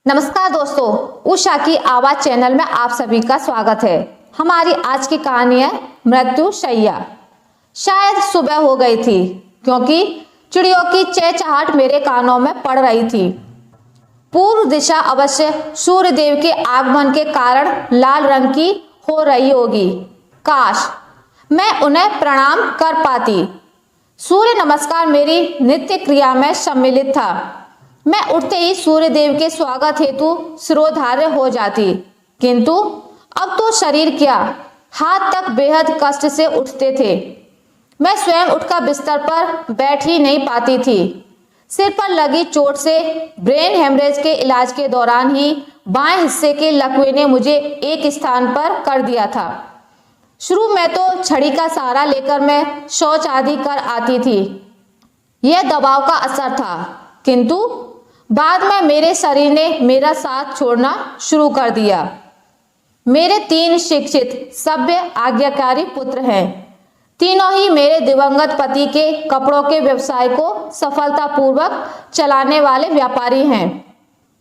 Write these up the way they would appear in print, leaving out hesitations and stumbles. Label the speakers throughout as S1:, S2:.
S1: नमस्कार दोस्तों, उषा की आवाज चैनल में आप सभी का स्वागत है। हमारी आज की कहानी है मृत्यु शैया। शायद सुबह हो गई थी क्योंकि चिड़ियों की चहचहाट मेरे कानों में पड़ रही थी। पूर्व दिशा अवश्य सूर्य देव के आगमन के कारण लाल रंग की हो रही होगी। काश मैं उन्हें प्रणाम कर पाती। सूर्य नमस्कार मेरी नित्य क्रिया में सम्मिलित था। मैं उठते ही सूर्य देव के स्वागत हेतु सिरोधार्य हो जाती, किंतु अब तो शरीर क्या, हाथ तक बेहद कष्ट से उठते थे। मैं स्वयं उठकर बिस्तर पर बैठ ही नहीं पाती थी। सिर पर लगी चोट से ब्रेन हेमरेज के इलाज के दौरान ही बाएं हिस्से के लकवे ने मुझे एक स्थान पर कर दिया था। शुरू में तो छड़ी का सहारा लेकर मैं शौच आदि कर आती थी। यह दबाव का असर था, किंतु बाद में मेरे शरीर ने मेरा साथ छोड़ना शुरू कर दिया। मेरे 3 शिक्षित सभ्य आज्ञाकारी पुत्र हैं। तीनों ही मेरे दिवंगत पति के कपड़ों के व्यवसाय को सफलतापूर्वक चलाने वाले व्यापारी हैं।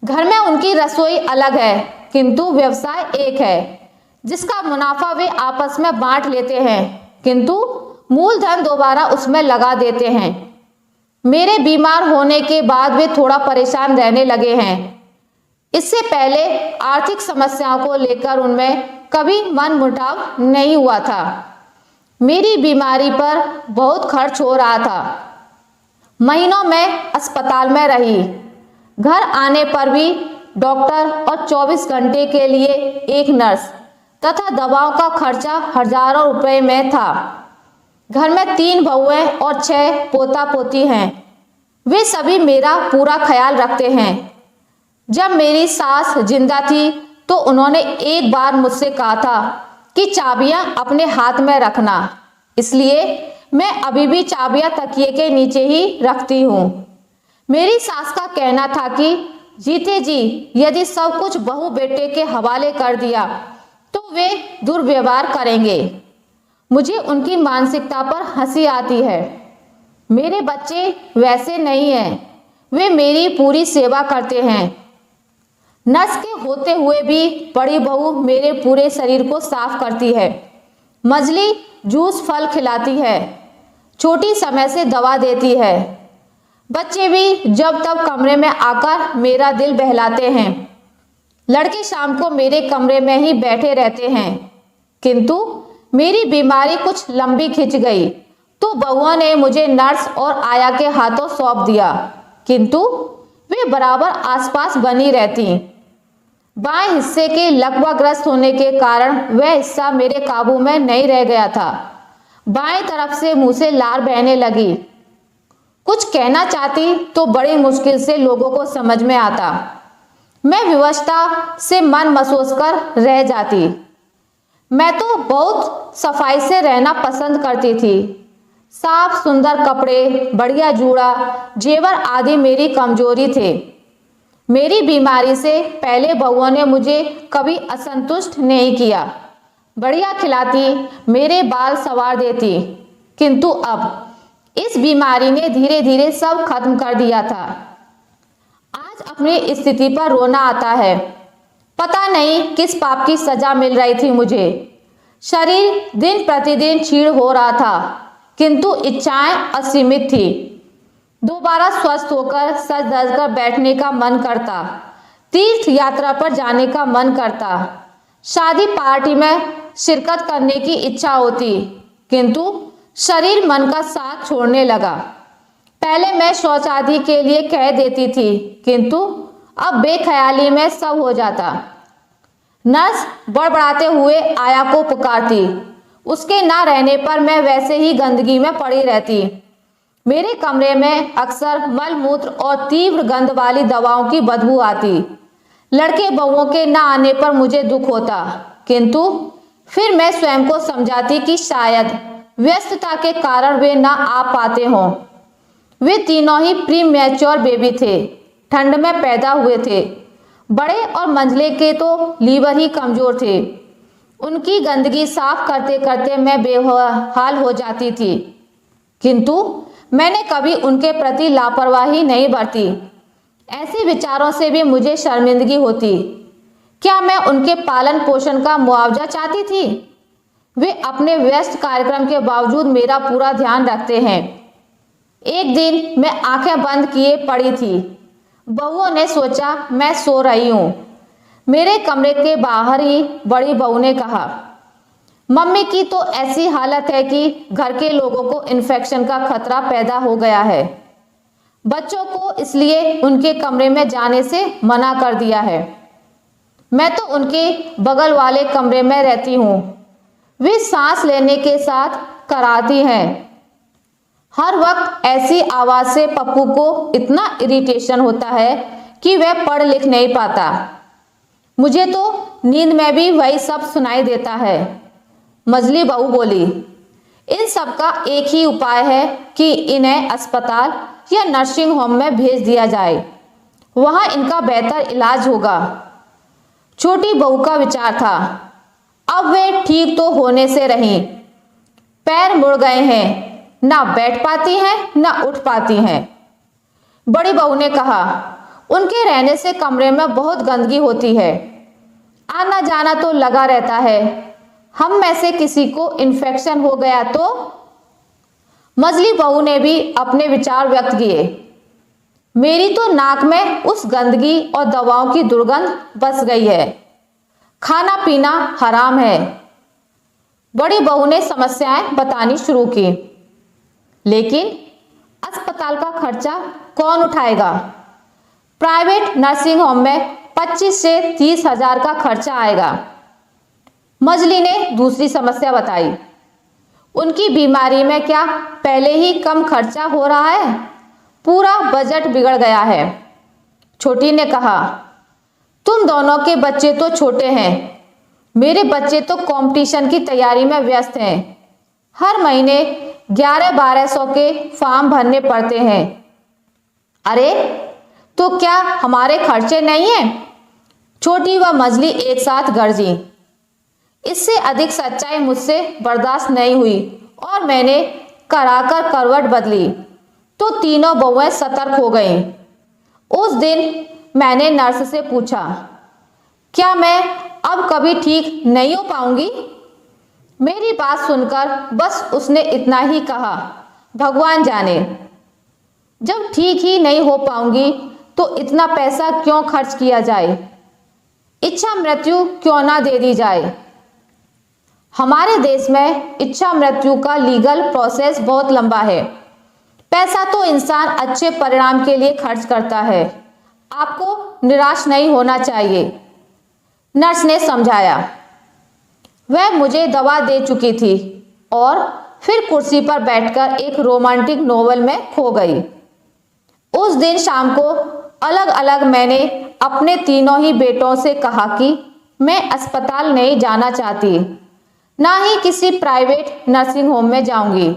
S1: घर में उनकी रसोई अलग है, किंतु व्यवसाय एक है, जिसका मुनाफा वे आपस में बांट लेते हैं, किंतु मूलधन दोबारा उसमें लगा देते हैं। मेरे बीमार होने के बाद वे थोड़ा परेशान रहने लगे हैं। इससे पहले आर्थिक समस्याओं को लेकर उनमें कभी मनमुटाव नहीं हुआ था। मेरी बीमारी पर बहुत खर्च हो रहा था। महीनों में अस्पताल में रही। घर आने पर भी डॉक्टर और 24 घंटे के लिए एक नर्स तथा दवाओं का खर्चा हजारों रुपए में था। घर में 3 बहुएं और 6 पोता पोती हैं। वे सभी मेरा पूरा ख्याल रखते हैं। जब मेरी सास जिंदा थी तो उन्होंने एक बार मुझसे कहा था कि चाबियां अपने हाथ में रखना, इसलिए मैं अभी भी चाबियां तकिए के नीचे ही रखती हूँ। मेरी सास का कहना था कि जीते जी यदि सब कुछ बहू बेटे के हवाले कर दिया तो वे दुर्व्यवहार करेंगे। मुझे उनकी मानसिकता पर हंसी आती है। मेरे बच्चे वैसे नहीं हैं। वे मेरी पूरी सेवा करते हैं। नर्स के होते हुए भी बड़ी बहू मेरे पूरे शरीर को साफ करती है, मजली जूस फल खिलाती है, छोटी समय से दवा देती है। बच्चे भी जब तब कमरे में आकर मेरा दिल बहलाते हैं। लड़के शाम को मेरे कमरे में ही बैठे रहते हैं, किंतु मेरी बीमारी कुछ लंबी खिंच गई तो बहुओं ने मुझे नर्स और आया के हाथों सौंप दिया, किंतु वे बराबर आसपास बनी रहती। बाएं हिस्से के लकवाग्रस्त होने के कारण वह हिस्सा मेरे काबू में नहीं रह गया था। बाएं तरफ से मुंह से लार बहने लगी। कुछ कहना चाहती तो बड़ी मुश्किल से लोगों को समझ में आता। मैं विवशता से मन मसोस कर रह जाती। मैं तो बहुत सफाई से रहना पसंद करती थी। साफ सुंदर कपड़े, बढ़िया जूड़ा, जेवर आदि मेरी कमजोरी थे। मेरी बीमारी से पहले बहुओं ने मुझे कभी असंतुष्ट नहीं किया। बढ़िया खिलाती, मेरे बाल संवार देती, किंतु अब इस बीमारी ने धीरे धीरे सब खत्म कर दिया था। आज अपनी स्थिति पर रोना आता है। पता नहीं किस पाप की सजा मिल रही थी मुझे। शरीर दिन प्रतिदिन क्षीण हो रहा था, किंतु इच्छाएं असीमित थी। दोबारा स्वस्थ होकर सज धज कर बैठने का मन करता, तीर्थ यात्रा पर जाने का मन करता, शादी पार्टी में शिरकत करने की इच्छा होती, किंतु शरीर मन का साथ छोड़ने लगा। पहले मैं शौच आदि के लिए कह देती थी, किंतु अब बेख्याली में सब हो जाता। नर्स बड़बड़ाते हुए आया को पुकारती। उसके ना रहने पर मैं वैसे ही गंदगी में पड़ी रहती। मेरे कमरे में अक्सर मलमूत्र और तीव्र गंध वाली दवाओं की बदबू आती। लड़के बहुओं के ना आने पर मुझे दुख होता, किंतु फिर मैं स्वयं को समझाती कि शायद व्यस्तता के कारण वे ना आ पाते हों। वे तीनों ही प्री मैच्योर बेबी थे, ठंड में पैदा हुए थे। बड़े और मंझले के तो लीवर ही कमजोर थे। उनकी गंदगी साफ करते करते मैं बेहाल हो जाती थी, किंतु मैंने कभी उनके प्रति लापरवाही नहीं बरती। ऐसे विचारों से भी मुझे शर्मिंदगी होती। क्या मैं उनके पालन पोषण का मुआवजा चाहती थी? वे अपने व्यस्त कार्यक्रम के बावजूद मेरा पूरा ध्यान रखते हैं। एक दिन मैं आंखें बंद किए पड़ी थी। बहुओं ने सोचा मैं सो रही हूँ। मेरे कमरे के बाहर ही बड़ी बहू ने कहा, मम्मी की तो ऐसी हालत है कि घर के लोगों को इन्फेक्शन का खतरा पैदा हो गया है। बच्चों को इसलिए उनके कमरे में जाने से मना कर दिया है। मैं तो उनके बगल वाले कमरे में रहती हूँ। वे सांस लेने के साथ कराती हैं। हर वक्त ऐसी आवाज से पप्पू को इतना इरिटेशन होता है कि वह पढ़ लिख नहीं पाता। मुझे तो नींद में भी वही सब सुनाई देता है। मजली बहू बोली, इन सब का एक ही उपाय है कि इन्हें अस्पताल या नर्सिंग होम में भेज दिया जाए। वहां इनका बेहतर इलाज होगा। छोटी बहू का विचार था। अब वे ठीक तो होने से रहीं। पैर मुड़ गए हैं, ना बैठ पाती हैं ना उठ पाती हैं। बड़ी बहू ने कहा, उनके रहने से कमरे में बहुत गंदगी होती है। आना जाना तो लगा रहता है। हम में से किसी को इन्फेक्शन हो गया तो? मजली बहू ने भी अपने विचार व्यक्त किए। मेरी तो नाक में उस गंदगी और दवाओं की दुर्गंध बस गई है। खाना पीना हराम है। बड़ी बहू ने समस्याएं बतानी शुरू की। लेकिन अस्पताल का खर्चा कौन उठाएगा? प्राइवेट नर्सिंग होम में 25 से 30 हजार का खर्चा आएगा। मजली ने दूसरी समस्या बताई। उनकी बीमारी में क्या पहले ही कम खर्चा हो रहा है? पूरा बजट बिगड़ गया है। छोटी ने कहा, तुम दोनों के बच्चे तो छोटे हैं। मेरे बच्चे तो कंपटीशन की तैयारी में व्यस्त हैं। हर महीने 1100-1200 के फॉर्म भरने पड़ते हैं। अरे तो क्या हमारे खर्चे नहीं हैं? छोटी व मजली एक साथ गरजी। इससे अधिक सच्चाई मुझसे बर्दाश्त नहीं हुई और मैंने कराकर करवट बदली तो तीनों बहुएं सतर्क हो गईं। उस दिन मैंने नर्स से पूछा, क्या मैं अब कभी ठीक नहीं हो पाऊंगी? मेरी बात सुनकर बस उसने इतना ही कहा, भगवान जाने। जब ठीक ही नहीं हो पाऊंगी तो इतना पैसा क्यों खर्च किया जाए? इच्छा मृत्यु क्यों ना दे दी जाए? हमारे देश में इच्छा मृत्यु का लीगल प्रोसेस बहुत लंबा है। पैसा तो इंसान अच्छे परिणाम के लिए खर्च करता है। आपको निराश नहीं होना चाहिए, नर्स ने समझाया। वह मुझे दवा दे चुकी थी और फिर कुर्सी पर बैठकर एक रोमांटिक नोवेल में खो गई। उस दिन शाम को अलग अलग मैंने अपने तीनों ही बेटों से कहा कि मैं अस्पताल नहीं जाना चाहती, ना ही किसी प्राइवेट नर्सिंग होम में जाऊंगी।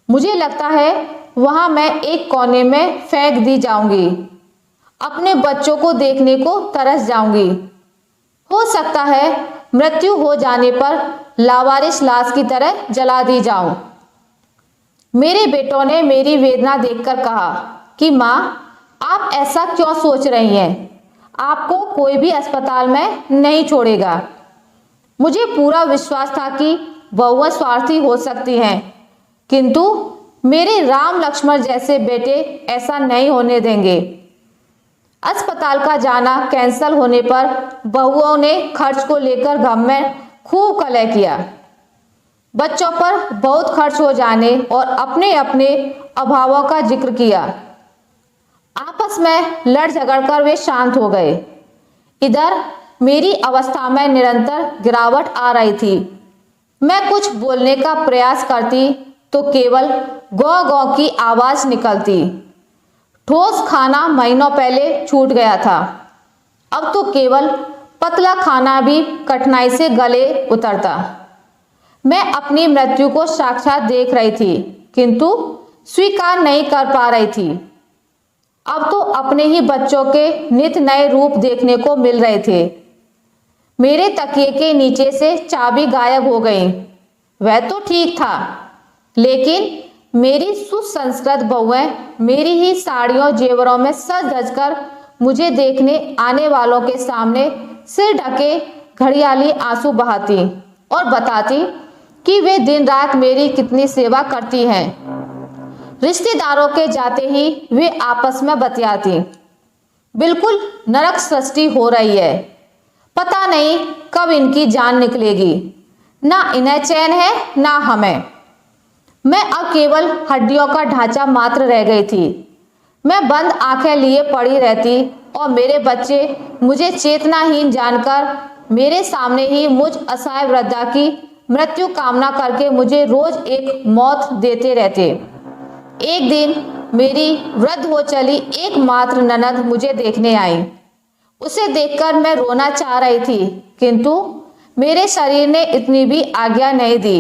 S1: मुझे लगता है वहां मैं एक कोने में फेंक दी जाऊंगी। अपने बच्चों को देखने को तरस जाऊंगी। हो सकता है मृत्यु हो जाने पर लावारिस लाश की तरह जला दी जाऊं। मेरे बेटों ने मेरी वेदना देखकर कहा कि माँ, आप ऐसा क्यों सोच रही हैं? आपको कोई भी अस्पताल में नहीं छोड़ेगा। मुझे पूरा विश्वास था कि बहुएं स्वार्थी हो सकती हैं, किंतु मेरे राम लक्ष्मण जैसे बेटे ऐसा नहीं होने देंगे। अस्पताल का जाना कैंसल होने पर बहुओं ने खर्च को लेकर घर में खूब कलह किया। बच्चों पर बहुत खर्च हो जाने और अपने अपने अभावों का जिक्र किया। आपस में लड़ झगड़ कर वे शांत हो गए। इधर मेरी अवस्था में निरंतर गिरावट आ रही थी। मैं कुछ बोलने का प्रयास करती तो केवल गौ गौ की आवाज निकलती। ठोस खाना महीनों पहले छूट गया था, अब तो केवल पतला खाना भी कठिनाई से गले उतरता। मैं अपनी मृत्यु को साक्षात देख रही थी, किंतु स्वीकार नहीं कर पा रही थी। अब तो अपने ही बच्चों के नित नए रूप देखने को मिल रहे थे। मेरे तकिए के नीचे से चाबी गायब हो गई। वह तो ठीक था, लेकिन मेरी सुसंस्कृत बहुएं मेरी ही साड़ियों जेवरों में सज धजकर मुझे देखने आने वालों के सामने सिर ढके घड़ियाली आंसू बहाती और बताती कि वे दिन रात मेरी कितनी सेवा करती हैं। रिश्तेदारों के जाते ही वे आपस में बतियाती, बिल्कुल नरक सृष्टि हो रही है, पता नहीं कब इनकी जान निकलेगी, ना इन्हें चैन है ना हमें। मैं अब केवल हड्डियों का ढांचा मात्र रह गई थी। मैं बंद आंखें लिए पड़ी रहती और मेरे बच्चे मुझे चेतनाहीन जानकर मेरे सामने ही मुझ असहाय वृद्धा की मृत्यु कामना करके मुझे रोज एक मौत देते रहते। एक दिन मेरी वृद्ध हो चली एकमात्र ननद मुझे देखने आई। उसे देखकर मैं रोना चाह रही थी, किंतु मेरे शरीर ने इतनी भी आज्ञा नहीं दी।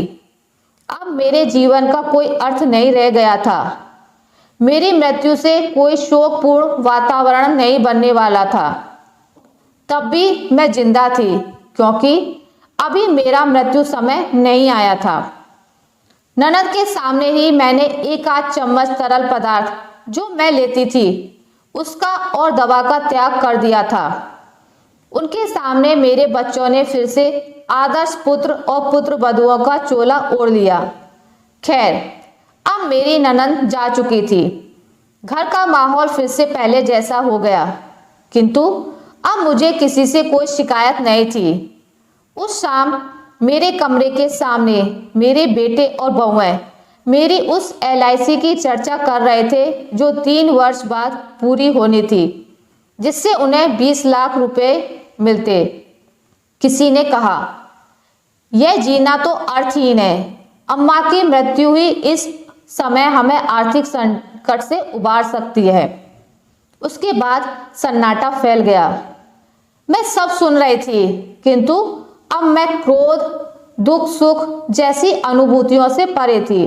S1: अब मेरे जीवन का कोई अर्थ नहीं रह गया था। मेरी मृत्यु से कोई शोकपूर्ण वातावरण नहीं बनने वाला था। तब भी मैं जिंदा थी, क्योंकि अभी मेरा मृत्यु समय नहीं आया था। ननद के सामने ही मैंने एक आध चम्मच तरल पदार्थ जो मैं लेती थी उसका और दवा का त्याग कर दिया था। उनके सामने मेरे बच्चों ने फिर से आदर्श पुत्र और पुत्र वधुओं का चोला ओढ़ लिया। खैर, अब मेरी ननद जा चुकी थी। घर का माहौल फिर से पहले जैसा हो गया, किंतु अब मुझे किसी से कोई शिकायत नहीं थी। उस शाम मेरे कमरे के सामने मेरे बेटे और बहुएं मेरी उस LIC की चर्चा कर रहे थे जो 3 वर्ष बाद पूरी होनी थी, जिससे उन्हें 20 लाख रुपए मिलते। किसी ने कहा, यह जीना तो अर्थहीन है। अम्मा की मृत्यु ही इस समय हमें आर्थिक संकट से उबार सकती है। उसके बाद सन्नाटा फैल गया। मैं सब सुन रही थी, किंतु अब मैं क्रोध, दुख, सुख जैसी अनुभूतियों से परे थी।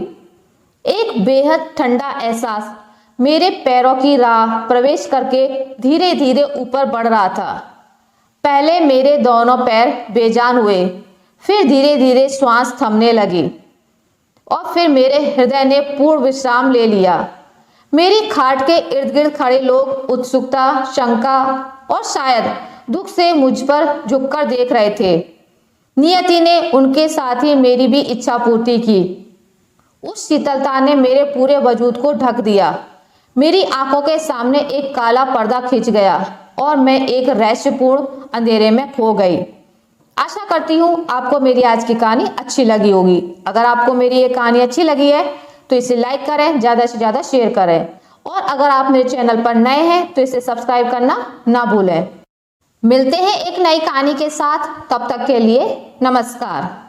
S1: एक बेहद ठंडा एहसास मेरे पैरों की राह प्रवेश करके धीरे धीरे ऊपर बढ़ रहा था। पहले मेरे दोनों पैर बेजान हुए, फिर धीरे धीरे श्वास थमने लगी और फिर मेरे हृदय ने पूर्ण विश्राम ले लिया। मेरी खाट के इर्द गिर्द खड़े लोग उत्सुकता, शंका और शायद दुख से मुझ पर झुककर देख रहे थे। नियति ने उनके साथ ही मेरी भी इच्छा पूर्ति की। उस शीतलता ने मेरे पूरे वजूद को ढक दिया। मेरी आंखों के सामने एक काला पर्दा खिंच गया और मैं एक रहस्यपूर्ण अंधेरे में खो गई। आशा करती हूँ आपको मेरी आज की कहानी अच्छी लगी होगी। अगर आपको मेरी ये कहानी अच्छी लगी है तो इसे लाइक करें, ज़्यादा से ज़्यादा शेयर करें, और अगर आप मेरे चैनल पर नए हैं तो इसे सब्सक्राइब करना ना भूलें। मिलते हैं एक नई कहानी के साथ, तब तक के लिए नमस्कार।